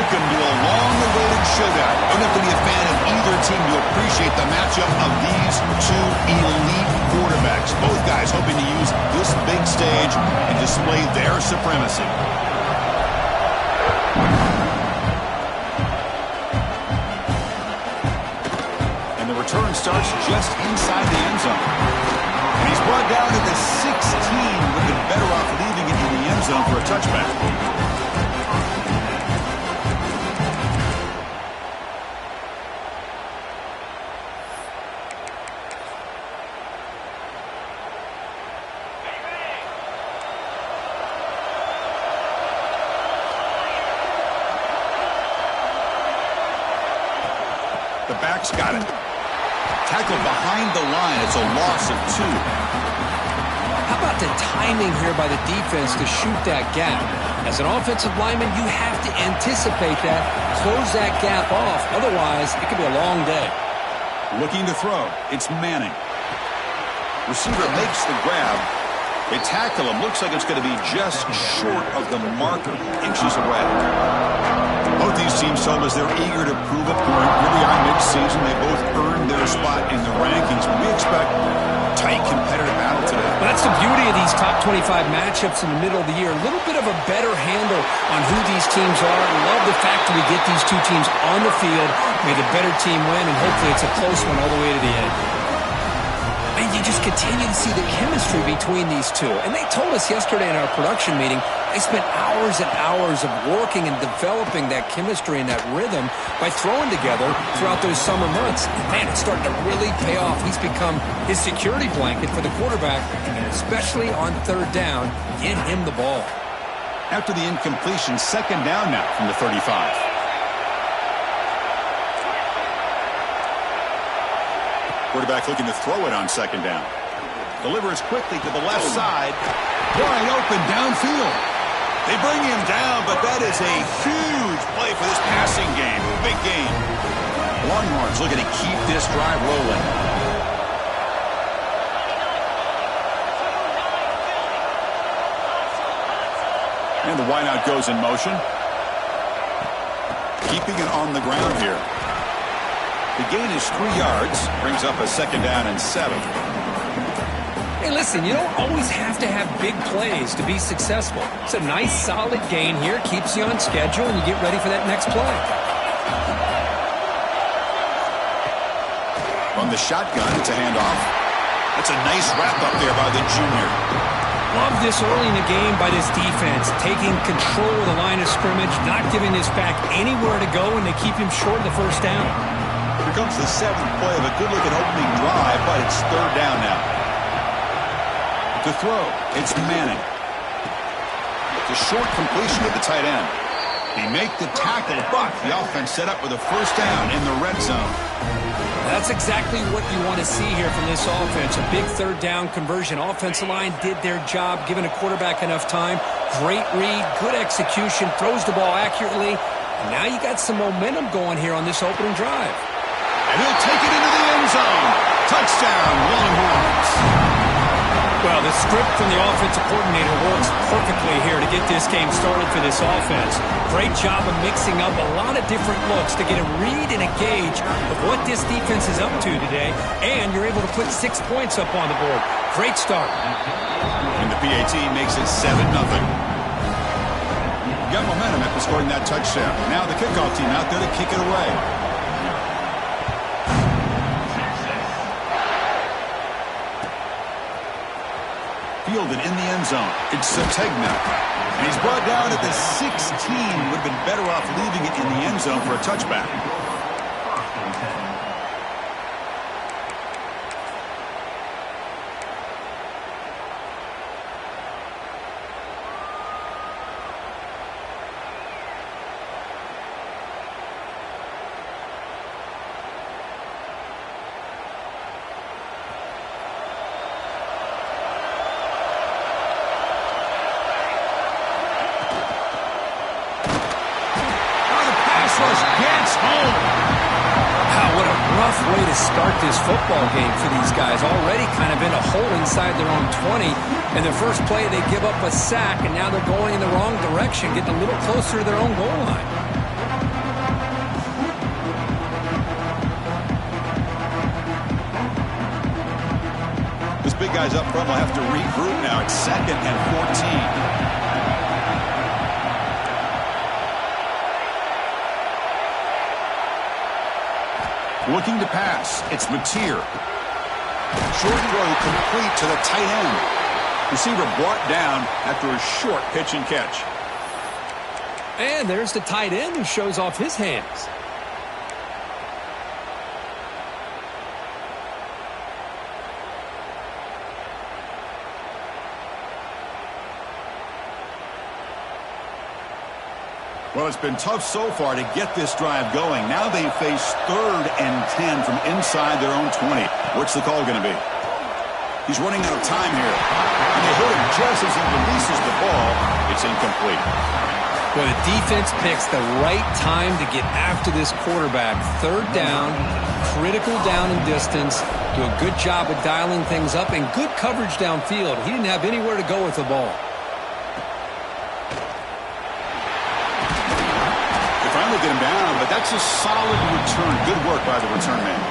Welcome to a long-awaited showdown. You don't have to be a fan of either team to appreciate the matchup of these two elite quarterbacks. Both guys hoping to use this big stage and display their supremacy. And the return starts just inside the end zone. And he's brought down to the 16. Would have been better off leaving it in the end zone for a touchback. The back's got it. Tackled behind the line. It's a loss of 2. How about the timing here by the defense to shoot that gap? As an offensive lineman, you have to anticipate that, close that gap off. Otherwise, it could be a long day. Looking to throw. It's Manning. Receiver makes the grab. They tackle him. Looks like it's going to be just short of the marker. Inches away. Both these teams told us they're eager to prove a point. Here we are mid-season. They both earned their spot in the rankings. But we expect tight competitive battle today. Well, that's the beauty of these top 25 matchups in the middle of the year. A little bit of a better handle on who these teams are. I love the fact that we get these two teams on the field. May the better team win, and hopefully it's a close one all the way to the end. And you just continue to see the chemistry between these two. And they told us yesterday in our production meeting, they spent hours and hours of working and developing that chemistry and that rhythm by throwing together throughout those summer months. Man, it's starting to really pay off. He's become his security blanket for the quarterback, and especially on third down, get him the ball. After the incompletion, second down now from the 35. Quarterback looking to throw it on second down. Delivers quickly to the left side. Wide open downfield. They bring him down, but that is a huge play for this passing game. Big game. Longhorns looking to keep this drive rolling. And the wideout goes in motion. Keeping it on the ground here. The gain is 3 yards. Brings up a second down and 7. Hey, listen, you don't always have to have big plays to be successful. It's a nice, solid gain here. Keeps you on schedule, and you get ready for that next play. On the shotgun, it's a handoff. That's a nice wrap-up there by the junior. Love this early in the game by this defense. Taking control of the line of scrimmage, not giving this back anywhere to go, and they keep him short of the first down. Here comes the 7th play of a good-looking opening drive, but it's third down now. To throw, it's Manning. It's a short completion to the tight end. He make the tackle, but the offense set up with a first down in the red zone. That's exactly what you want to see here from this offense. A big third down conversion. Offensive line did their job, giving a quarterback enough time. Great read, good execution, throws the ball accurately. And now you got some momentum going here on this opening drive. And he'll take it into the end zone. Touchdown, Longhorns. Well, the script from the offensive coordinator works perfectly here to get this game started for this offense. Great job of mixing up a lot of different looks to get a read and a gauge of what this defense is up to today, and you're able to put 6 points up on the board. Great start. And the PAT makes it 7-0. Got momentum after scoring that touchdown. Now the kickoff team out there to kick it away. Fielded in the end zone. It's Sategna. And he's brought down at the 16. Would have been better off leaving it in the end zone for a touchback. Way to start this football game for these guys. Already kind of in a hole inside their own 20. And the first play, they give up a sack, and now they're going in the wrong direction, getting a little closer to their own goal line. guys up front will have to regroup now. It's 2nd and 14. Looking to pass. It's Mateer. Short throw complete to the tight end. Receiver brought down after a short pitch and catch. And there's the tight end who shows off his hands. Well, it's been tough so far to get this drive going. Now they face 3rd and 10 from inside their own 20. What's the call going to be? He's running out of time here. And they hit him just as he releases the ball. It's incomplete. Well, the defense picks the right time to get after this quarterback. 3rd down, critical down and distance. Do a good job of dialing things up and good coverage downfield. He didn't have anywhere to go with the ball. Finally get him down, but that's a solid return. Good work by the return man.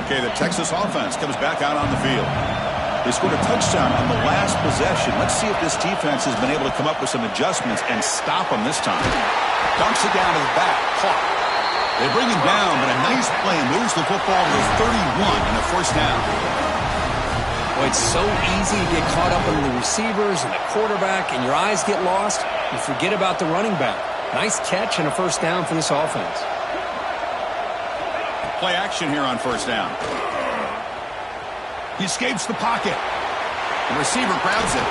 Okay, the Texas offense comes back out on the field. They scored a touchdown on the last possession. Let's see if this defense has been able to come up with some adjustments and stop them this time. Dumps it down to the back. Caught. They bring him down, but a nice play and moves the football to 31 and a 1st down. Well, it's so easy to get caught up in the receivers and the quarterback, and your eyes get lost. You forget about the running back. Nice catch and a 1st down for this offense. Play action here on 1st down. He escapes the pocket. The receiver grabs it.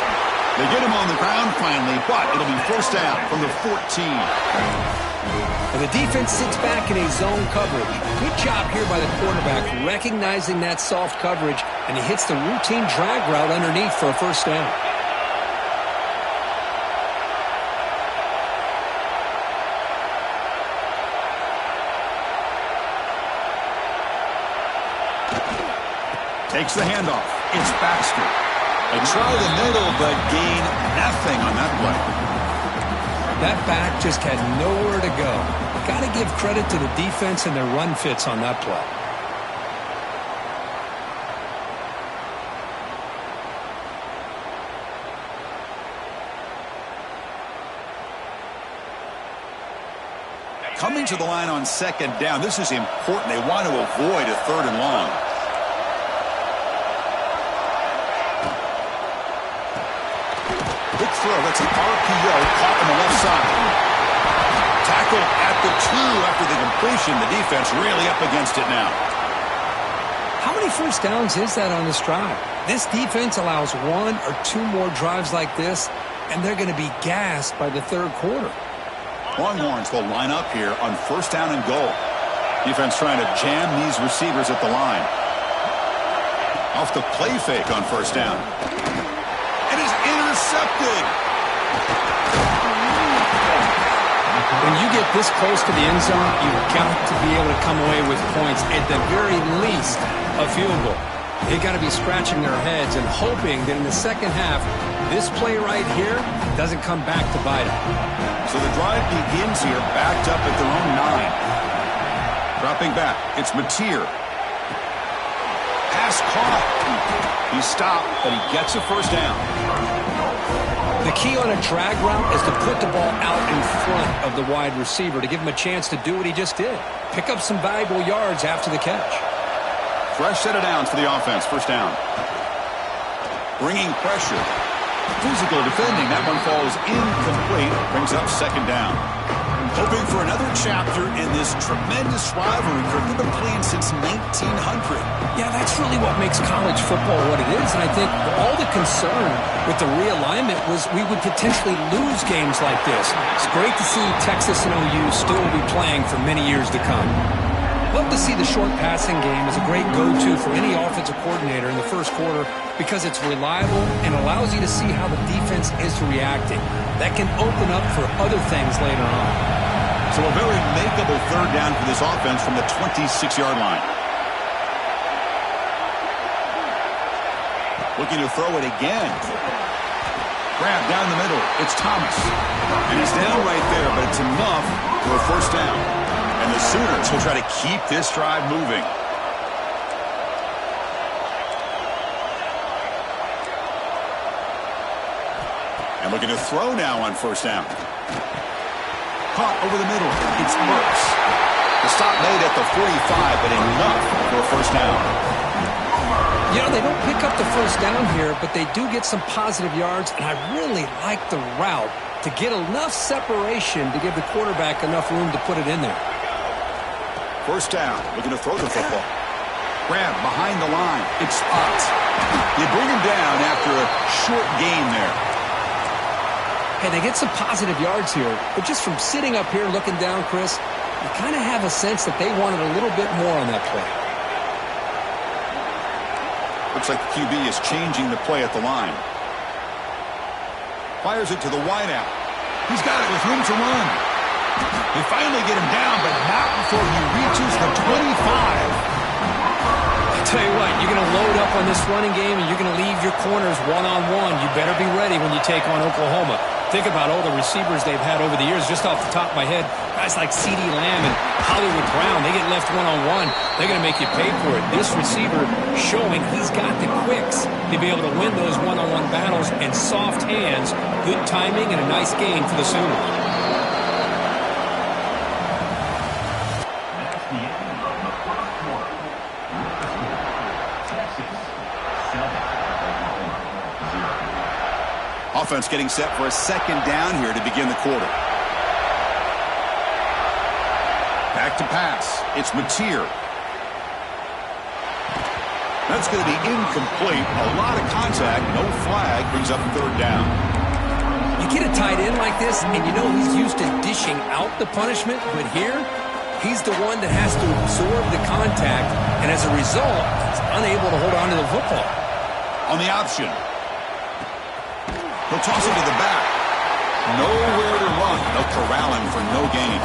They get him on the ground finally, but it'll be 1st down from the 14. And the defense sits back in a zone coverage. Good job here by the quarterback recognizing that soft coverage, and he hits the routine drag route underneath for a 1st down. Takes the handoff. It's Baxter. They try the middle, but gain nothing on that play. That back just had nowhere to go. Got to give credit to the defense and their run fits on that play. Coming to the line on 2nd down. This is important. They want to avoid a 3rd and long. Big throw. That's an RPO caught on the left side. Tackle at the 2 after the completion. The defense really up against it now. How many 1st downs is that on this drive? This defense allows 1 or 2 more drives like this, and they're going to be gassed by the 3rd quarter. Longhorns will line up here on 1st down and goal. Defense trying to jam these receivers at the line. Off the play fake on 1st down. It is intercepted. When you get this close to the end zone, you've got to be able to come away with points, at the very least a field goal. They got to be scratching their heads and hoping that in the 2nd half, this play right here doesn't come back to bite them. So the drive begins here, backed up at their own 9. Dropping back, it's Mateer. Pass caught. He stopped, but he gets a 1st down. The key on a drag route is to put the ball out in front of the wide receiver to give him a chance to do what he just did. Pick up some valuable yards after the catch. Fresh set of downs for the offense. 1st down. Bringing pressure. Physical defending. That one falls incomplete. Brings up 2nd down. Hoping for another chapter in this tremendous rivalry. They've been playing since 1900. Yeah, that's really what makes college football what it is. And I think all the concern with the realignment was we would potentially lose games like this. It's great to see Texas and OU still be playing for many years to come. Love to see the short passing game as a great go-to for any offensive coordinator in the 1st quarter because it's reliable and allows you to see how the defense is reacting. That can open up for other things later on. So a very makeable 3rd down for this offense from the 26-yard line. Looking to throw it again. Grab down the middle. It's Thomas. And he's down right there, but it's enough for a 1st down. And the Sooners will try to keep this drive moving. And looking to throw now on first down. Caught over the middle. It's Burks. The stop made at the 45, but enough for a first down. You know, they don't pick up the first down here, but they do get some positive yards, and I really like the route to get enough separation to give the quarterback enough room to put it in there. First down, looking to throw the football. Grab behind the line. It's Ott. You bring him down after a short gain there. Hey, they get some positive yards here, but just from sitting up here looking down, Chris, you kind of have a sense that they wanted a little bit more on that play. Looks like the QB is changing the play at the line. Fires it to the wideout. He's got it with room to run. They finally get him down, but not before he reaches the 25. I'll tell you what, you're going to load up on this running game, and you're going to leave your corners one-on-one. You better be ready when you take on Oklahoma. Think about all the receivers they've had over the years. Just off the top of my head, guys like CeeDee Lamb and Hollywood Brown, they get left one-on-one. They're going to make you pay for it. This receiver showing he's got the quicks to be able to win those one-on-one battles, and soft hands, good timing, and a nice gain for the Sooners. Offense getting set for a second down here to begin the quarter. Back to pass. It's Mateer. That's going to be incomplete. A lot of contact. No flag. Brings up third down. You get a tight end like this, and you know he's used to dishing out the punishment, but here, he's the one that has to absorb the contact, and as a result, he's unable to hold on to the football. On the option. He'll toss it to the back. Nowhere to run. They'll corral him for no gain.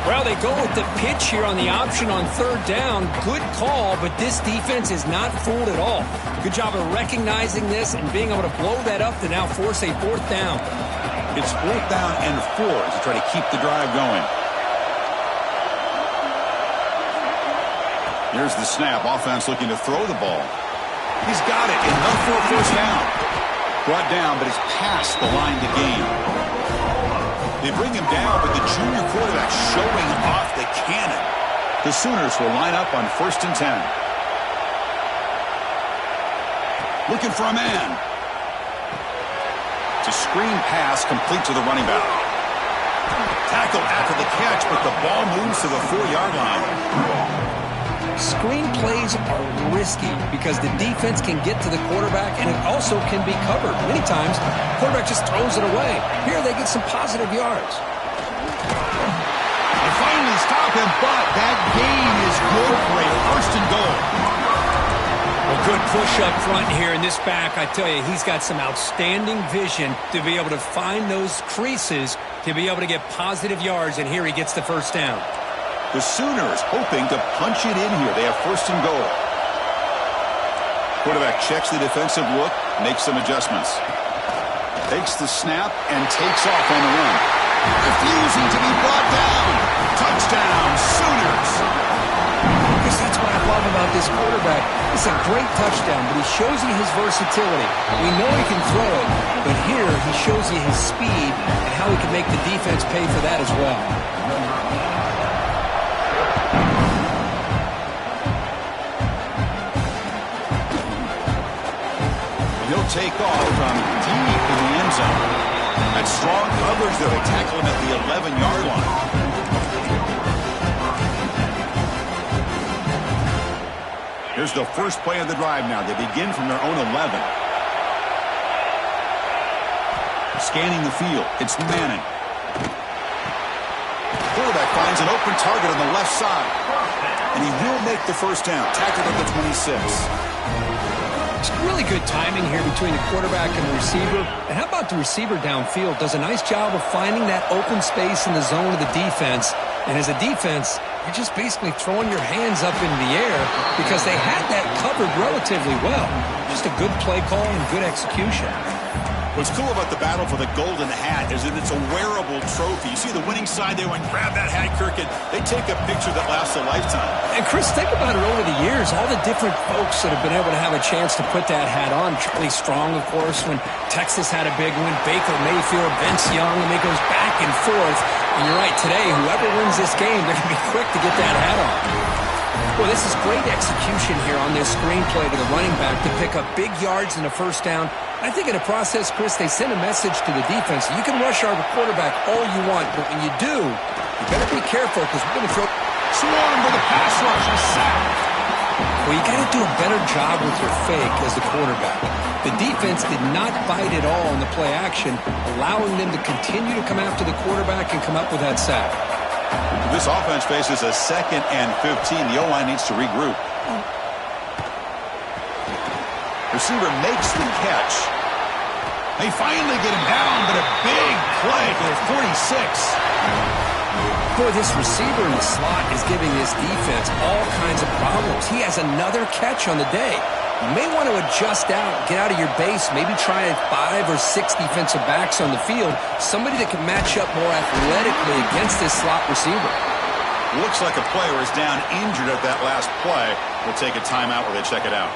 Well, they go with the pitch here on the option on third down. Good call, but this defense is not fooled at all. Good job of recognizing this and being able to blow that up to now force a fourth down. It's fourth down and 4 to try to keep the drive going. Here's the snap. Offense looking to throw the ball. He's got it. Enough for a first down. Brought down, but it's past the line to gain. They bring him down, but the junior quarterback showing off the cannon. The Sooners will line up on 1st and 10. Looking for a man. It's a screen pass complete to the running back. Tackle after the catch, but the ball moves to the 4-yard line. Screen plays are risky because the defense can get to the quarterback, and it also can be covered. Many times, the quarterback just throws it away. Here, they get some positive yards. They finally stop him, but that gain is good for a 1st and goal. Well, good push up front here in this back. I tell you, he's got some outstanding vision to be able to find those creases, to be able to get positive yards, and here he gets the first down. The Sooners hoping to punch it in here. They have 1st and goal. Quarterback checks the defensive look, makes some adjustments. Takes the snap and takes off on the run. Refusing to be brought down. Touchdown, Sooners. Because that's what I love about this quarterback. It's a great touchdown, but he shows you his versatility. We know he can throw it, but here he shows you his speed and how he can make the defense pay for that as well. He'll take off from deep in the end zone. That strong coverage there. They tackle him at the 11-yard line. Here's the first play of the drive now. They begin from their own 11. Scanning the field. It's Manning. Quarterback finds an open target on the left side. And he will make the first down. Tackled at the 26. It's really good timing here between the quarterback and the receiver. And how about the receiver downfield? Does a nice job of finding that open space in the zone of the defense. And as a defense, you're just basically throwing your hands up in the air because they had that covered relatively well. Just a good play call and good execution. What's cool about the battle for the golden hat is that it's a wearable trophy. You see the winning side, they went and grab that hat, Kirk, and they take a picture that lasts a lifetime. And Chris, think about it over the years, all the different folks that have been able to have a chance to put that hat on. Charlie Strong, of course, when Texas had a big win, Baker Mayfield, Vince Young, and it goes back and forth. And you're right, today, whoever wins this game, they're going to be quick to get that hat on. Well, this is great execution here on this screenplay to the running back to pick up big yards in the first down. I think in the process, Chris, they send a message to the defense. You can rush our quarterback all you want, but when you do, you better be careful because we're going to throw... Swarm with a pass rush, a sack. Well, you got to do a better job with your fake as the quarterback. The defense did not bite at all in the play action, allowing them to continue to come after the quarterback and come up with that sack. This offense faces a 2nd and 15. The O-line needs to regroup. Receiver makes the catch. They finally get him down, but a big play for the 46. Boy, this receiver in the slot is giving this defense all kinds of problems. He has another catch on the day. You may want to adjust out, get out of your base, maybe try 5 or 6 defensive backs on the field, somebody that can match up more athletically against this slot receiver. Looks like a player is down injured at that last play. We'll take a timeout where they check it out.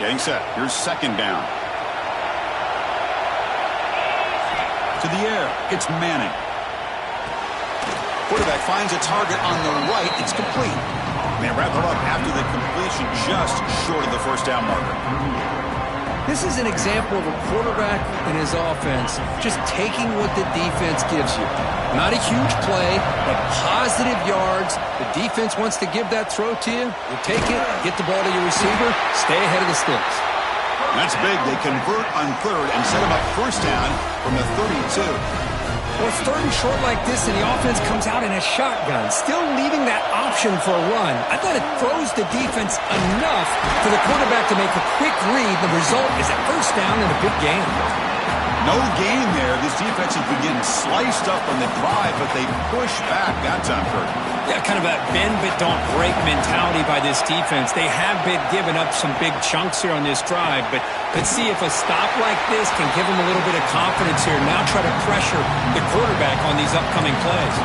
Getting set. Here's 2nd down. To the air. It's Manning. Quarterback finds a target on the right. It's complete. And they wrap it up after the completion just short of the first down marker. This is an example of a quarterback and his offense just taking what the defense gives you. Not a huge play, but positive yards. The defense wants to give that throw to you. You take it, get the ball to your receiver, stay ahead of the sticks. That's big. They convert on 3rd and set him up first down from the 32. Well, it's 3rd and short like this, and the offense comes out in a shotgun, still leaving that option for a run. I thought it throws the defense enough for the quarterback to make a quick read. The result is a first down and a big gain. No gain there. This defense has been getting sliced up on the drive, but they push back that time, Kirk. Yeah, kind of a bend but don't break mentality by this defense. They have been giving up some big chunks here on this drive, but let's see if a stop like this can give them a little bit of confidence here. Now try to pressure the quarterback on these upcoming plays.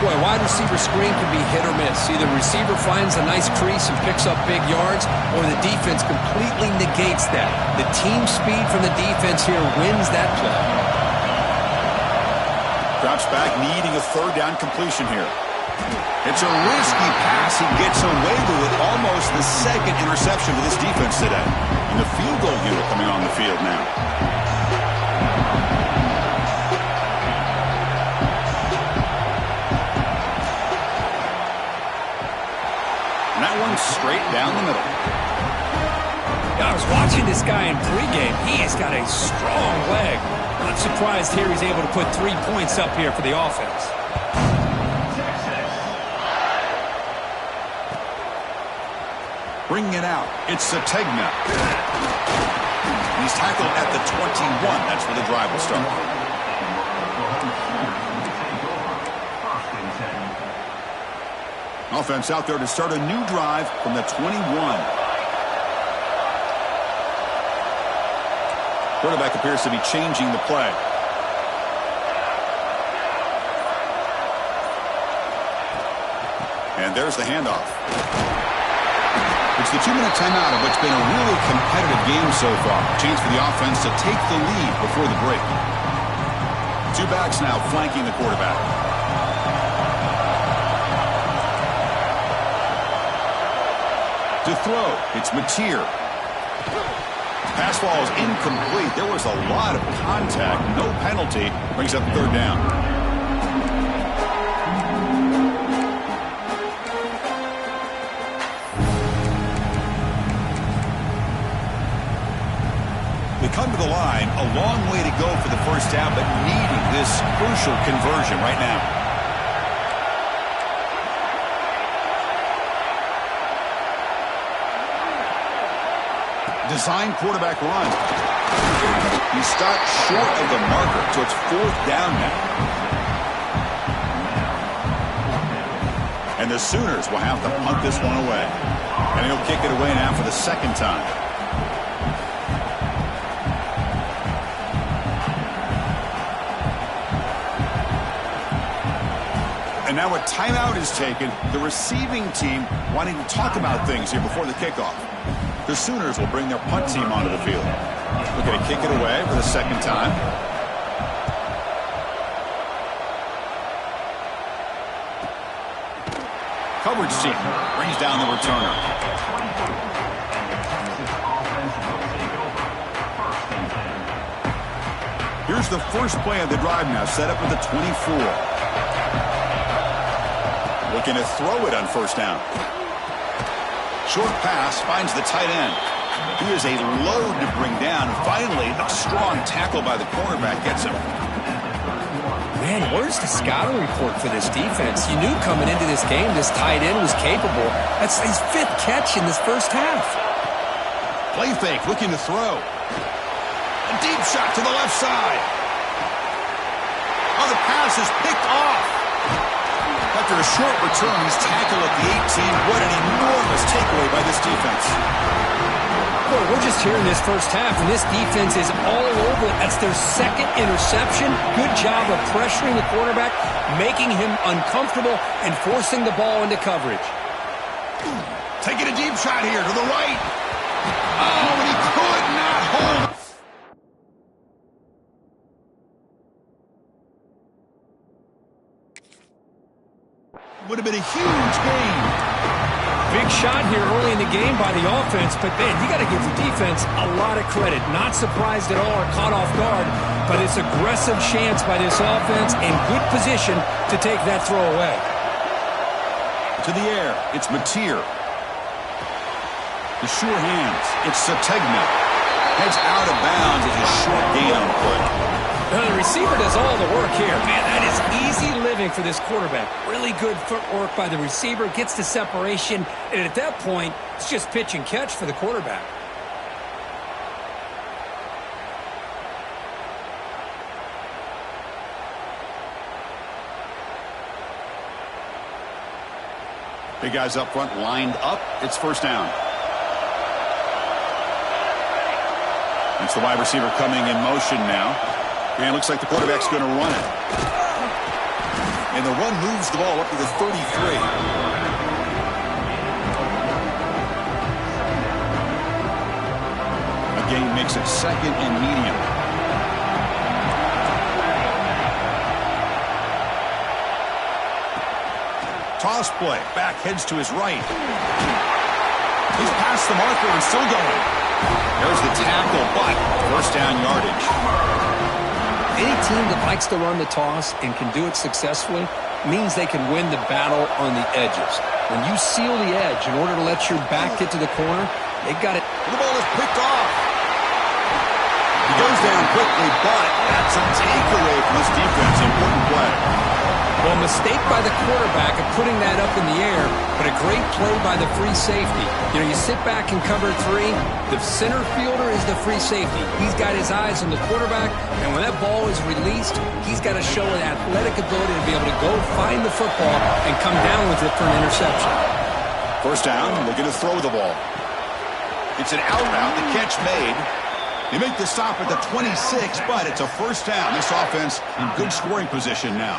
Boy, wide receiver screen can be hit or miss. Either receiver finds a nice crease and picks up big yards, or the defense completely negates that. The team speed from the defense here wins that play. Drops back, needing a 3rd down completion here. It's a risky pass. He gets away with it. Almost the 2nd interception for this defense today. And the field goal unit coming on the field now. And that one's straight down the middle. I was watching this guy in pregame. He has got a strong leg. Not surprised here he's able to put 3 points up here for the offense. Bringing it out. It's Sategna. He's tackled at the 21. That's where the drive will start. Offense out there to start a new drive from the 21. Quarterback appears to be changing the play. And there's the handoff. It's the 2-minute timeout of what's been a really competitive game so far. Chance for the offense to take the lead before the break. 2 backs now flanking the quarterback. To throw, it's Mateer. Pass ball is incomplete. There was a lot of contact. No penalty. Brings up 3rd down. They come to the line, a long way to go for the first down, but needing this crucial conversion right now. Design quarterback run. He stopped short of the marker, so it's 4th down now. And the Sooners will have to punt this one away. And he'll kick it away now for the 2nd time. And now a timeout is taken. The receiving team wanting to talk about things here before the kickoff. The Sooners will bring their punt team onto the field. Looking to kick it away for the second time. Coverage team brings down the returner. Here's the first play of the drive now, set up at the 24. Looking to throw it on first down. Short pass finds the tight end. He is a load to bring down. Finally, a strong tackle by the cornerback gets him. Man, where's the scouting report for this defense? You knew coming into this game this tight end was capable. That's his 5th catch in this first half. Play fake, looking to throw. A deep shot to the left side. Oh, the pass is picked off. After a short return, he's tackled at the 18. What an enormous takeaway by this defense. Boy, we're just here in this first half, and this defense is all over it. That's their 2nd interception. Good job of pressuring the quarterback, making him uncomfortable, and forcing the ball into coverage. Taking a deep shot here to the right. Oh, and he could not hold it. Would have been a huge gain. Big shot here early in the game by the offense, but man, you got to give the defense a lot of credit. Not surprised at all or caught off guard, but it's aggressive chance by this offense in good position to take that throw away. To the air, it's Mateer. The sure hands, it's Sategna. Heads out of bounds as a short gain on the play. The receiver does all the work here. Man, that is easy living for this quarterback. Really good footwork by the receiver, gets the separation, and at that point, it's just pitch and catch for the quarterback. Big guys up front lined up. It's first down. It's the wide receiver coming in motion now. And it looks like the quarterback's going to run it. And the run moves the ball up to the 33. A gain makes it 2nd and medium. Toss play. Back heads to his right. He's past the marker and still going. There's the tackle, but first down yardage. Any team that likes to run the toss and can do it successfully means they can win the battle on the edges. When you seal the edge in order to let your back get to the corner, they got it. The ball is picked off. He goes down quickly, but that's a takeaway from this defense. Important play. Well, mistake by the quarterback of putting that up in the air, but a great play by the free safety. You know, you sit back and cover 3. The center fielder is the free safety. He's got his eyes on the quarterback, and when that ball is released, he's got to show an athletic ability to be able to go find the football and come down with it for an interception. First down, looking to throw the ball. It's an out route, the catch made. They make the stop at the 26, but it's a first down. This offense in good scoring position now.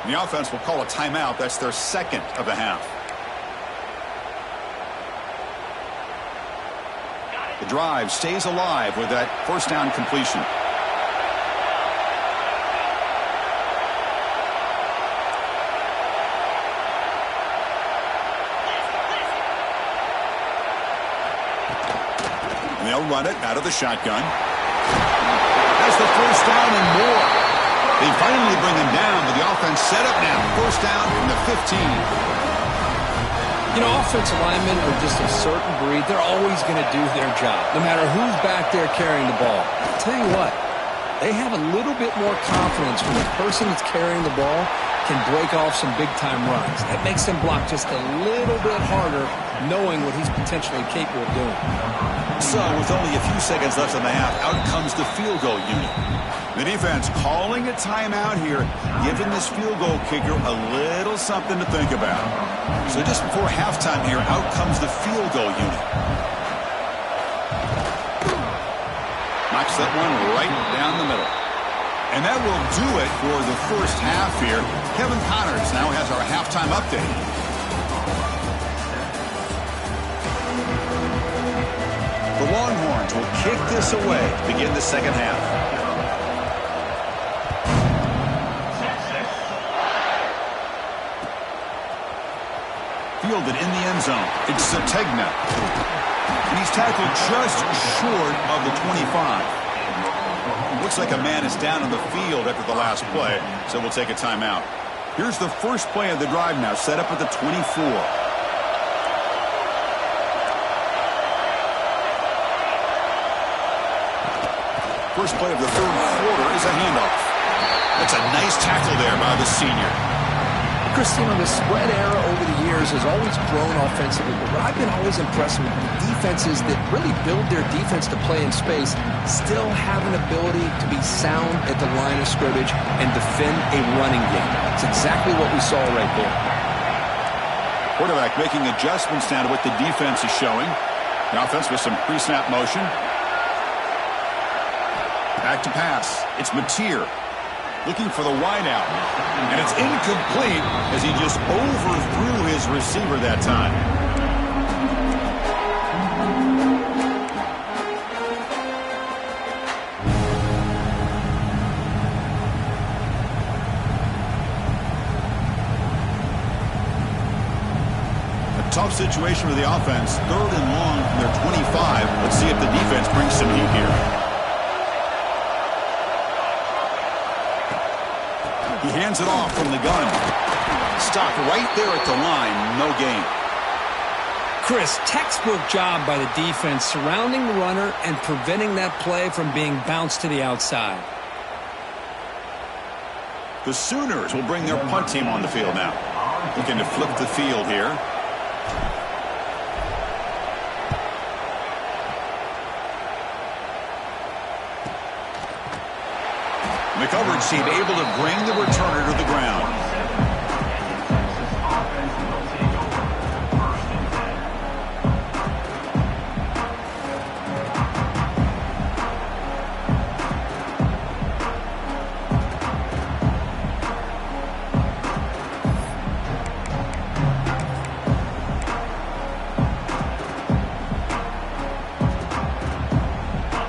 The offense will call a timeout. That's their 2nd of the half. The drive stays alive with that first down completion. And they'll run it out of the shotgun. That's the first down and more. They finally bring him down, but the offense set up now. First down from the 15. You know, offensive linemen are just a certain breed. They're always going to do their job, no matter who's back there carrying the ball. I'll tell you what, they have a little bit more confidence when the person that's carrying the ball can break off some big-time runs. That makes them block just a little bit harder, knowing what he's potentially capable of doing. So, with only a few seconds left in the half, out comes the field goal unit. The defense calling a timeout here, giving this field goal kicker a little something to think about. So just before halftime here, out comes the field goal unit. Knocks that one right down the middle. And that will do it for the first half here. Kevin Connors now has our halftime update. The Longhorns will kick this away to begin the second half. Fielded in the end zone. It's Sategna. And he's tackled just short of the 25. Looks like a man is down on the field after the last play, so we'll take a timeout. Here's the first play of the drive now, set up at the 24. First play of the third quarter is a handoff. That's a nice tackle there by the senior. Christine, the spread era over the years has always grown offensively, but what I've been always impressed with the defenses that really build their defense to play in space still have an ability to be sound at the line of scrimmage and defend a running game. It's exactly what we saw right there. Quarterback making adjustments now to what the defense is showing. The offense with some pre-snap motion. Back to pass. It's Mateer. Looking for the wideout. And it's incomplete as he just overthrew his receiver that time. A tough situation for the offense. 3rd and long from their 25. Let's see if the defense brings some heat here. He hands it off from the gun. Stop right there at the line. No gain. Chris, textbook job by the defense surrounding the runner and preventing that play from being bounced to the outside. The Sooners will bring their punt team on the field now. Looking to flip the field here. The coverage team able to bring the returner to the ground.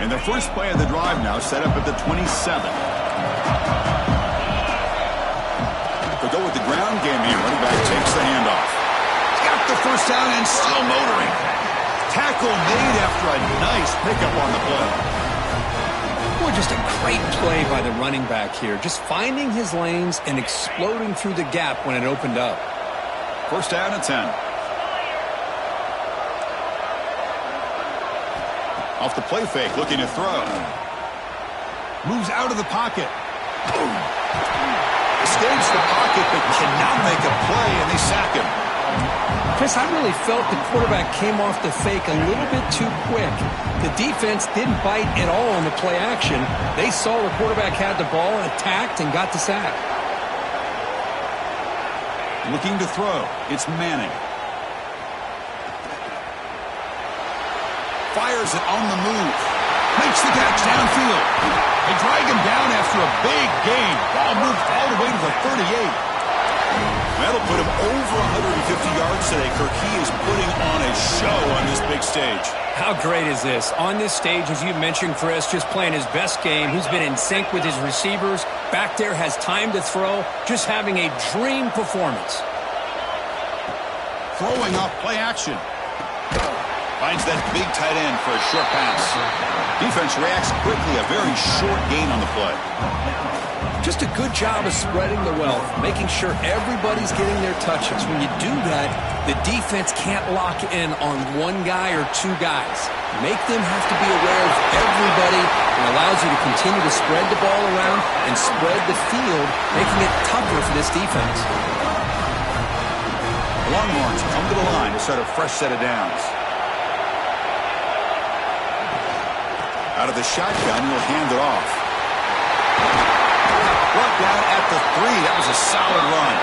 And the first play of the drive now set up at the 27. They'll go with the ground game here. Running back takes the handoff. He's got the first down and still motoring. Tackle made after a nice pickup on the play. Boy, just a great play by the running back here. Just finding his lanes and exploding through the gap when it opened up. First down and 10. Off the play fake, looking to throw. Moves out of the pocket. Boom. Escapes the pocket, but cannot make a play, and they sack him. Chris, I really felt the quarterback came off the fake a little bit too quick. The defense didn't bite at all on the play action. They saw the quarterback had the ball, attacked, and got the sack. Looking to throw. It's Manning. Fires it on the move. Makes the catch downfield. They drag him down after a big gain. Ball moved all the way to the 38. That'll put him over 150 yards today. Kirk, he is putting on a show on this big stage. How great is this? On this stage, as you mentioned, Chris, just playing his best game. He's been in sync with his receivers. Back there, has time to throw. Just having a dream performance. Throwing off play action. Finds that big tight end for a short pass. Defense reacts quickly. A very short gain on the play. Just a good job of spreading the wealth, making sure everybody's getting their touches. When you do that, the defense can't lock in on one guy or two guys. Make them have to be aware of everybody, and allows you to continue to spread the ball around and spread the field, making it tougher for this defense. The Longhorns come to the line to start a fresh set of downs. Out of the shotgun, he'll hand it off. Brought down at the 3. That was a solid run.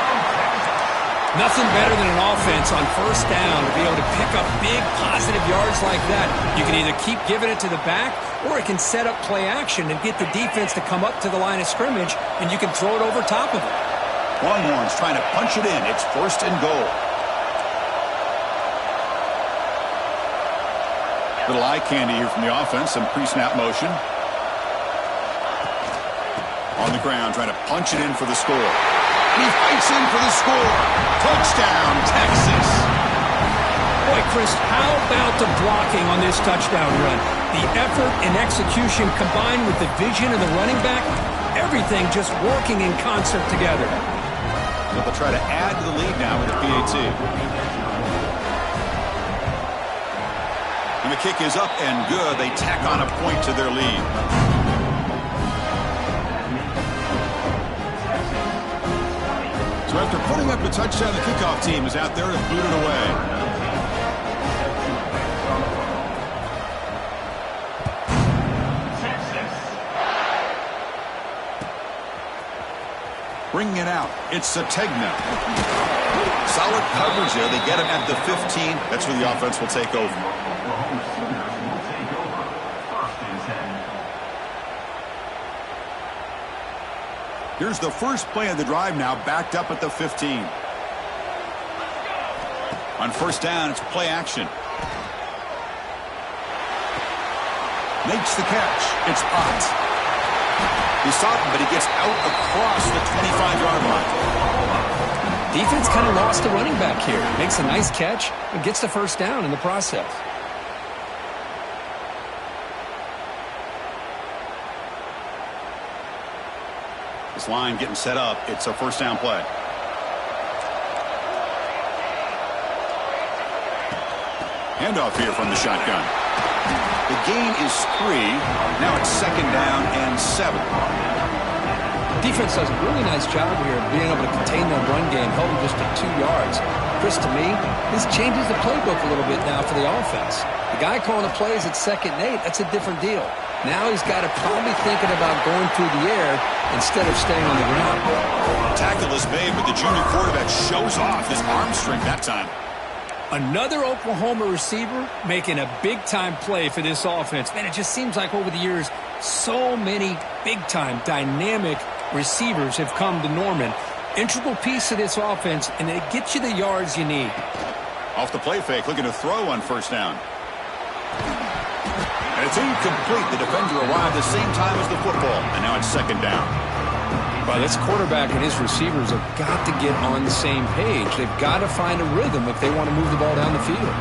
Nothing better than an offense on first down to be able to pick up big positive yards like that. You can either keep giving it to the back, or it can set up play action and get the defense to come up to the line of scrimmage, and you can throw it over top of it. Longhorns trying to punch it in. It's 1st and goal. Little eye candy here from the offense. Some pre-snap motion. On the ground, trying to punch it in for the score. He fights in for the score. Touchdown, Texas. Boy, Chris, how about the blocking on this touchdown run? The effort and execution combined with the vision of the running back, everything just working in concert together. So they'll try to add to the lead now with the PAT. And the kick is up and good. They tack on a point to their lead. So after putting up a touchdown, the kickoff team is out there to boot it away. Bringing it out. It's Sategna. Solid coverage there. They get him at the 15. That's where the offense will take over. Here's the first play of the drive now, backed up at the 15. On first down, it's play action. Makes the catch. It's Potts. He saw it, but he gets out across the 25-yard line. Defense kind of lost the running back here. Makes a nice catch and gets the first down in the process. This line getting set up. It's a first down play. Handoff here from the shotgun. The gain is 3. Now it's 2nd down and 7. Defense does a really nice job here of being able to contain their run game, held them just to 2 yards. Chris, to me, this changes the playbook a little bit now for the offense. The guy calling the plays at 2nd and 8, that's a different deal. Now he's got to probably thinking about going through the air instead of staying on the ground. Tackle is made, but the junior quarterback shows off his arm strength that time. Another Oklahoma receiver making a big-time play for this offense. Man, it just seems like over the years, so many big-time, dynamic receivers have come to Norman. Integral piece of this offense, and it gets you the yards you need. Off the play fake, looking to throw on first down. And it's incomplete. The defender arrived the same time as the football, and now it's 2nd down. Well, this quarterback and his receivers have got to get on the same page. They've got to find a rhythm if they want to move the ball down the field.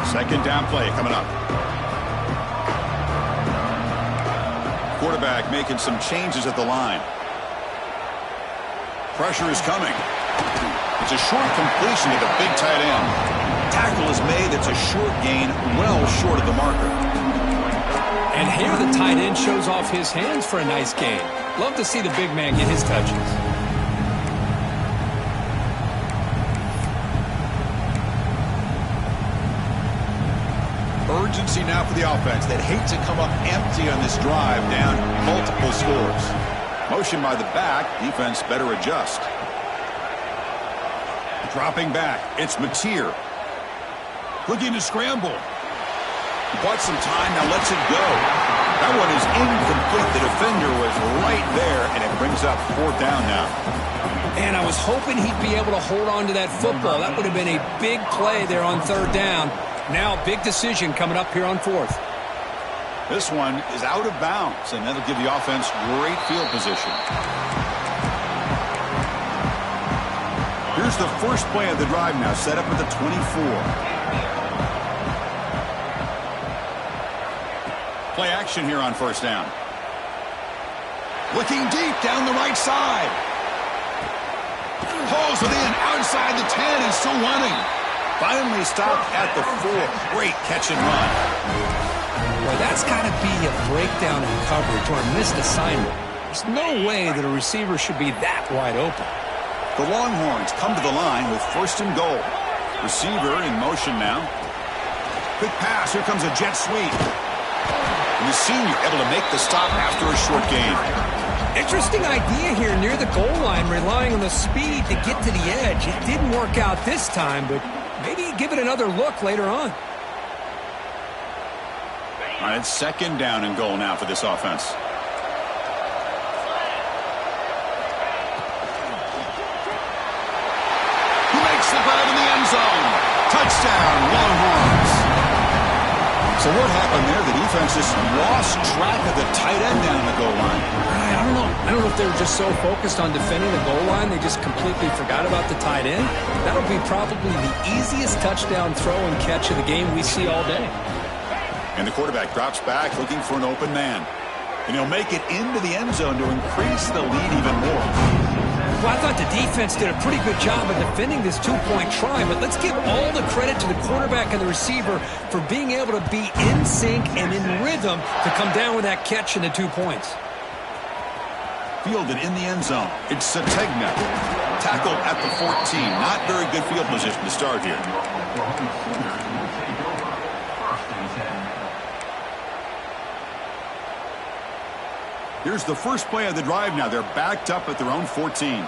Second down play coming up. Quarterback making some changes at the line. Pressure is coming. It's a short completion to the big tight end. Tackle is made. It's a short gain, well short of the marker. And here the tight end shows off his hands for a nice gain. Love to see the big man get his touches. Urgency now for the offense. They'd hate to come up empty on this drive, down multiple scores. Motion by the back. Defense better adjust. Dropping back. It's Mateer. Looking to scramble. Bought some time. Now lets it go. That one is incomplete. The defender was right there, and it brings up 4th down now. And I was hoping he'd be able to hold on to that football. That would have been a big play there on 3rd down. Now, big decision coming up here on 4th. This one is out of bounds, and that'll give the offense great field position. Here's the first play of the drive now, set up at the 24. Play action here on first down. Looking deep down the right side. Pulls it in outside the 10 and still running. Finally stopped at the 4. Great catch and run. Well, that's got to be a breakdown in coverage or a missed assignment. There's no way that a receiver should be that wide open. The Longhorns come to the line with 1st and goal. Receiver in motion now. Quick pass. Here comes a jet sweep. And the senior able to make the stop after a short gain. Interesting idea here near the goal line, relying on the speed to get to the edge. It didn't work out this time, but maybe give it another look later on. All right, it's second down and goal now for this offense. Who makes the grab in the end zone? Touchdown, Longhorns. So what happened there? The defense just lost track of the tight end down the goal line. I don't know. I don't know if they were just so focused on defending the goal line they just completely forgot about the tight end. That'll be probably the easiest touchdown throw and catch of the game we see all day. And the quarterback drops back looking for an open man. And he'll make it into the end zone to increase the lead even more. Well, I thought the defense did a pretty good job of defending this two-point try, but let's give all the credit to the quarterback and the receiver for being able to be in sync and in rhythm to come down with that catch and the 2 points. Fielded in the end zone. It's Sategna. Tackled at the 14. Not very good field position to start here. Here's the first play of the drive now. They're backed up at their own 14.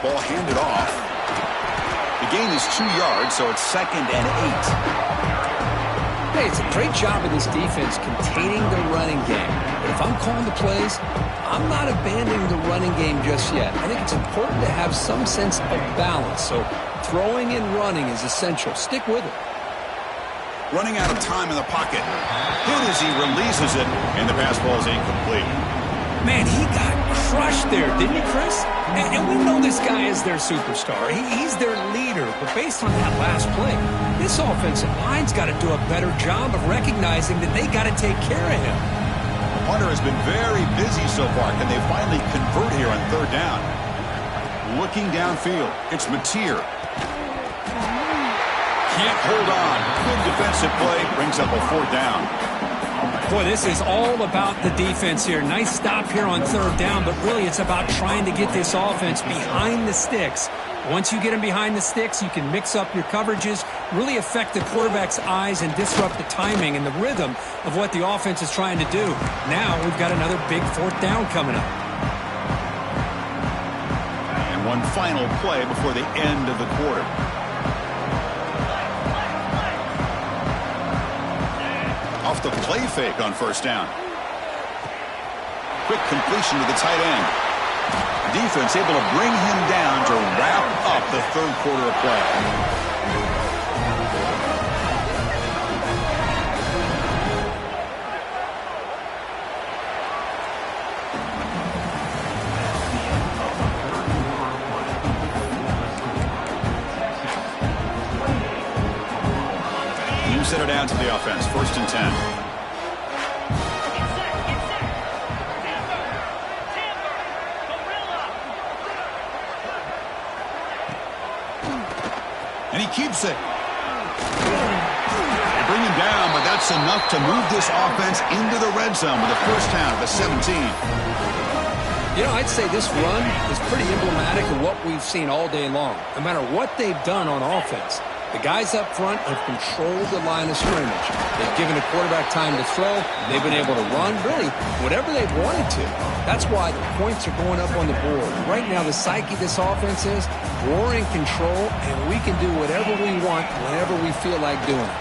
Ball handed off. The gain is 2 yards, so it's 2nd and 8. Hey, it's a great job of this defense containing the running game. But if I'm calling the plays, I'm not abandoning the running game just yet. I think it's important to have some sense of balance. So throwing and running is essential. Stick with it. Running out of time in the pocket. Hit as he releases it, and the pass ball is incomplete. Man, he got crushed there, didn't he, Chris? And we know this guy is their superstar. He's their leader. But based on that last play, this offensive line's got to do a better job of recognizing that they got to take care of him. The punter has been very busy so far. Can they finally convert here on 3rd down? Looking downfield, it's Mateer. Can't hold on. Good defensive play. Brings up a 4th down. Boy, this is all about the defense here. Nice stop here on 3rd down, but really it's about trying to get this offense behind the sticks. Once you get them behind the sticks, you can mix up your coverages, really affect the quarterback's eyes and disrupt the timing and the rhythm of what the offense is trying to do. Now we've got another big 4th down coming up. And one final play before the end of the quarter. Off the play fake on 1st down. Quick completion to the tight end. Defense able to bring him down to wrap up the 3rd quarter of play. Set her down to the offense. 1st and 10. And he keeps it. They bring him down, but that's enough to move this offense into the red zone with a 1st down of the 17. You know, I'd say this run is pretty emblematic of what we've seen all day long. No matter what they've done on offense, the guys up front have controlled the line of scrimmage. They've given the quarterback time to throw. They've been able to run, really, whatever they've wanted to. That's why the points are going up on the board. Right now, the psyche of this offense is we're in control, and we can do whatever we want whenever we feel like doing it.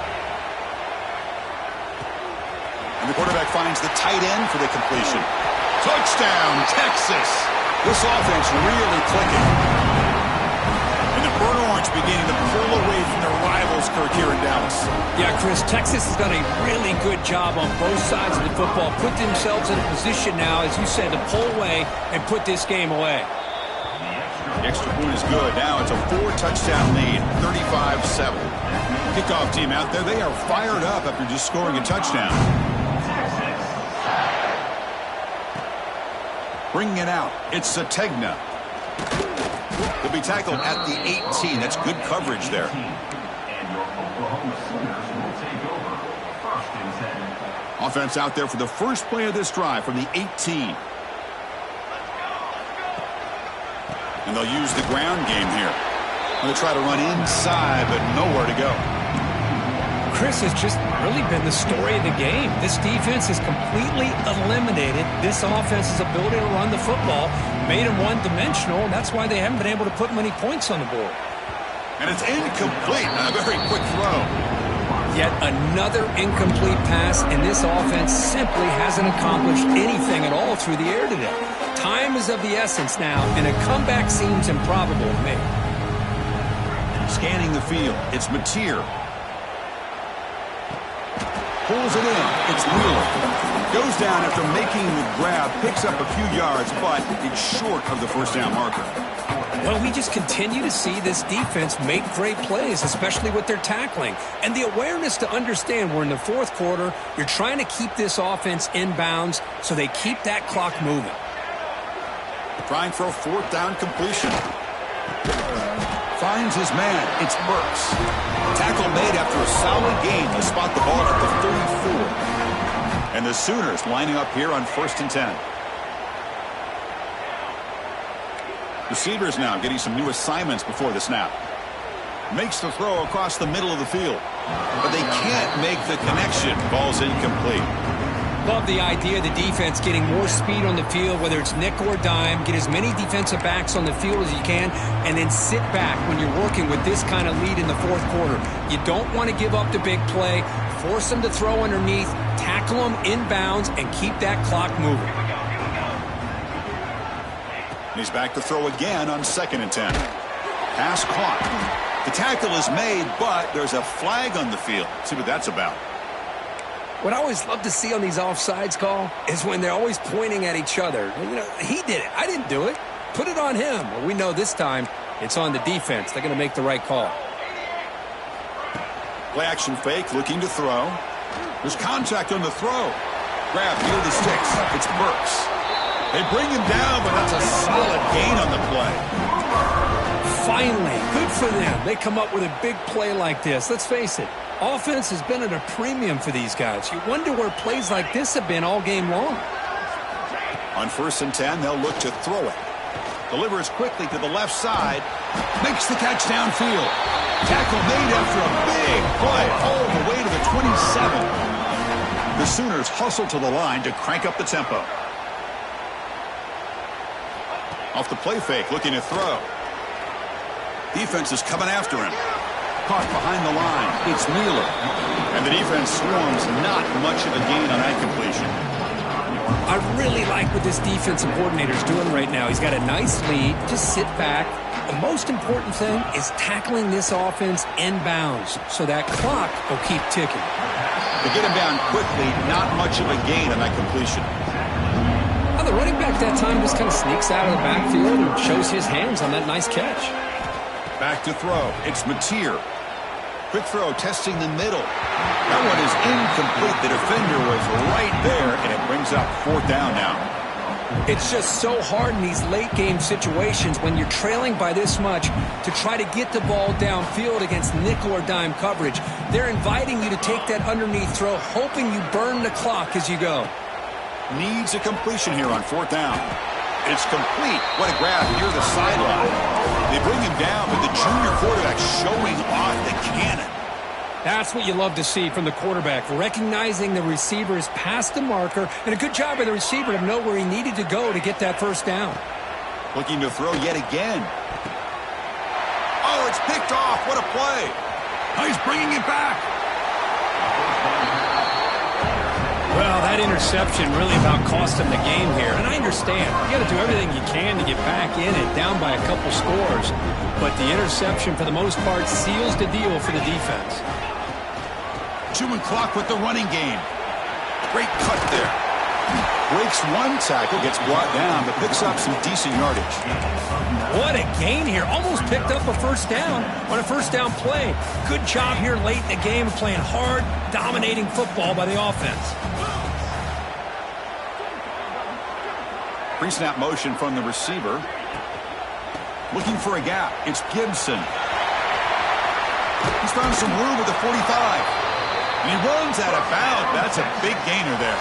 And the quarterback finds the tight end for the completion. Touchdown, Texas! This offense really clicking. Burnt Orange beginning to pull away from their rivals, Kirk, here in Dallas. Yeah, Chris, Texas has done a really good job on both sides of the football. Put themselves in a position now, as you said, to pull away and put this game away. The extra point is good. Now it's a 4-touchdown lead, 35-7. Kickoff team out there, they are fired up after just scoring a touchdown. Bringing it out, it's Sategna. He'll be tackled at the 18. That's good coverage there. Offense out there for the first play of this drive from the 18. And they'll use the ground game here. They'll try to run inside, but nowhere to go. Chris, has just really been the story of the game. This defense has completely eliminated this offense's ability to run the football, made them one-dimensional, and that's why they haven't been able to put many points on the board. And it's incomplete. A very quick throw. Yet another incomplete pass, and this offense simply hasn't accomplished anything at all through the air today. Time is of the essence now, and a comeback seems improbable to me. Scanning the field, it's Mateer. Pulls it in, it's Wheeler. Goes down after making the grab, picks up a few yards, but it's short of the first down marker. Well, we just continue to see this defense make great plays, especially with their tackling. And the awareness to understand we're in the fourth quarter, you're trying to keep this offense in bounds so they keep that clock moving. Trying for a fourth down completion. Finds his man. It's Burks. Tackle made after a solid gain to spot the ball at the 34. And the Sooners lining up here on 1st and 10. Receivers now getting some new assignments before the snap. Makes the throw across the middle of the field. But they can't make the connection. Ball's incomplete. Love the idea of the defense getting more speed on the field, whether it's nickel or dime. Get as many defensive backs on the field as you can, and then sit back when you're working with this kind of lead in the fourth quarter. You don't want to give up the big play. Force them to throw underneath, tackle them inbounds, and keep that clock moving. He's back to throw again on 2nd and 10. Pass caught. The tackle is made, but there's a flag on the field. Let's see what that's about. What I always love to see on these offsides call is when they're always pointing at each other. You know, he did it. I didn't do it. Put it on him. Well, we know this time it's on the defense. They're going to make the right call. Play action fake, looking to throw. There's contact on the throw. Grab near the sticks. It's Burks. They bring him down, but that's a solid gain on the play. Finally, good for them. They come up with a big play like this. Let's face it. Offense has been at a premium for these guys. You wonder where plays like this have been all game long. On 1st and 10, they'll look to throw it. Delivers quickly to the left side. Makes the catch downfield. Tackle made after a big play all the way to the 27. The Sooners hustle to the line to crank up the tempo. Off the play fake, looking to throw. Defense is coming after him. Caught behind the line. It's Wheeler. And the defense swarms. Not much of a gain on that completion. I really like what this defensive coordinator is doing right now. He's got a nice lead. Just sit back. The most important thing is tackling this offense inbounds so that clock will keep ticking. They get him down quickly. Not much of a gain on that completion. Well, the running back that time just kind of sneaks out of the backfield and shows his hands on that nice catch. Back to throw. It's Mateer. Quick throw, testing the middle. That one is incomplete. The defender was right there, and it brings up 4th down now. It's just so hard in these late-game situations when you're trailing by this much to try to get the ball downfield against nickel or dime coverage. They're inviting you to take that underneath throw, hoping you burn the clock as you go. Needs a completion here on 4th down. It's complete. What a grab near the sideline. They bring him down, but the junior quarterback showing off the cannon. That's what you love to see from the quarterback, recognizing the receiver is past the marker, and a good job by the receiver to know where he needed to go to get that first down. Looking to throw yet again. Oh, it's picked off. What a play. Oh, he's bringing it back. Well, that interception really about cost him the game here. And I understand. You got to do everything you can to get back in it, down by a couple scores. But the interception, for the most part, seals the deal for the defense. Chewing clock with the running game. Great cut there. Breaks one tackle, gets brought down, but picks up some decent yardage. What a gain here. Almost picked up a first down on a first down play. Good job here late in the game, playing hard, dominating football by the offense. Pre-snap motion from the receiver. Looking for a gap. It's Gibson. He's found some room at the 45. And he runs out of bounds. That's a big gainer there.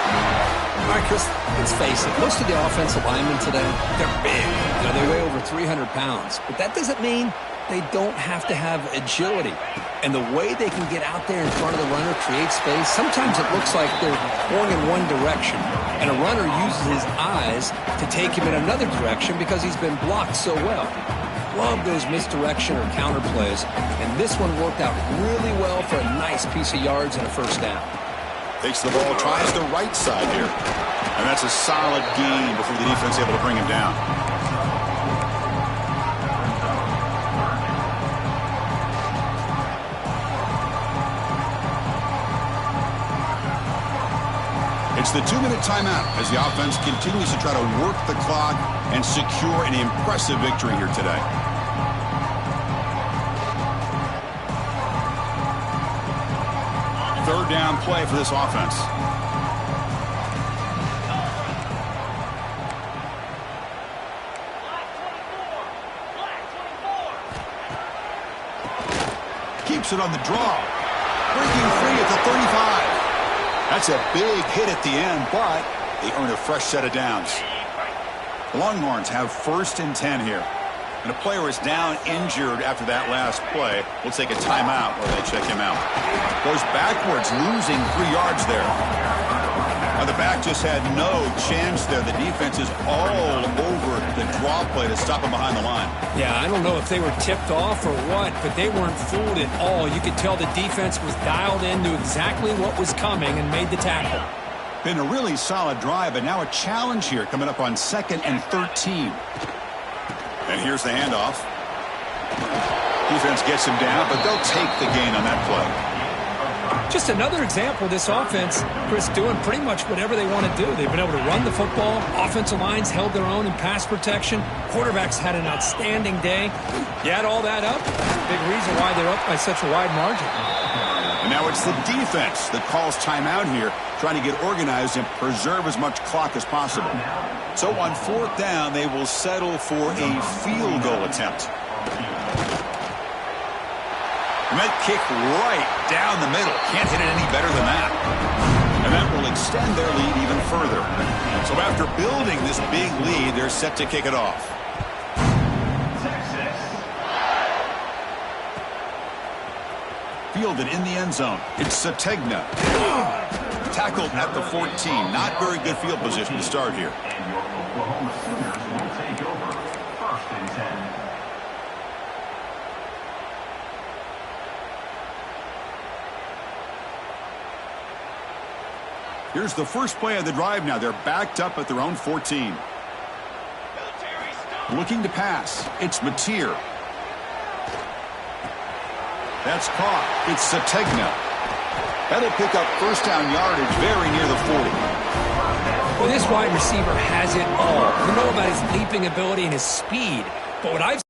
All right, Chris, let's face it. Most of the offensive linemen today, they're big. You know, they weigh over 300 pounds. But that doesn't mean they don't have to have agility. And the way they can get out there in front of the runner, create space, sometimes it looks like they're going in one direction. And a runner uses his eyes to take him in another direction because he's been blocked so well. Love those misdirection or counter plays. And this one worked out really well for a nice piece of yards and a first down. Takes the ball, tries the right side here. And that's a solid gain before the defense able to bring him down. It's the 2-minute timeout as the offense continues to try to work the clock and secure an impressive victory here today. Third down play for this offense. Keeps it on the draw. Breaking free at the 35. That's a big hit at the end, but they earn a fresh set of downs. The Longhorns have 1st and 10 here. And a player is down injured after that last play. We'll take a timeout while they check him out. Goes backwards, losing 3 yards there. Now the back just had no chance there. The defense is all over the draw play to stop him behind the line. Yeah, I don't know if they were tipped off or what, but they weren't fooled at all. You could tell the defense was dialed in, knew exactly what was coming, and made the tackle. Been a really solid drive, but now a challenge here coming up on 2nd and 13. And here's the handoff. Defense gets him down, but they'll take the gain on that play. Just another example of this offense, Chris, doing pretty much whatever they want to do. They've been able to run the football. Offensive lines held their own in pass protection. Quarterbacks had an outstanding day. You add all that up, big reason why they're up by such a wide margin. And now it's the defense that calls timeout here, trying to get organized and preserve as much clock as possible. So on 4th down, they will settle for a field goal attempt. And that kick right down the middle. Can't hit it any better than that. And that will extend their lead even further. So after building this big lead, they're set to kick it off. Fielded in the end zone. It's Sategna. Tackled at the 14. Not very good field position to start here. Here's the first play of the drive now. They're backed up at their own 14. Looking to pass. It's Mateer. That's caught. It's Sategna. That'll pick up first down yardage very near the 40. Well, this wide receiver has it all. You know about his leaping ability and his speed. But what I've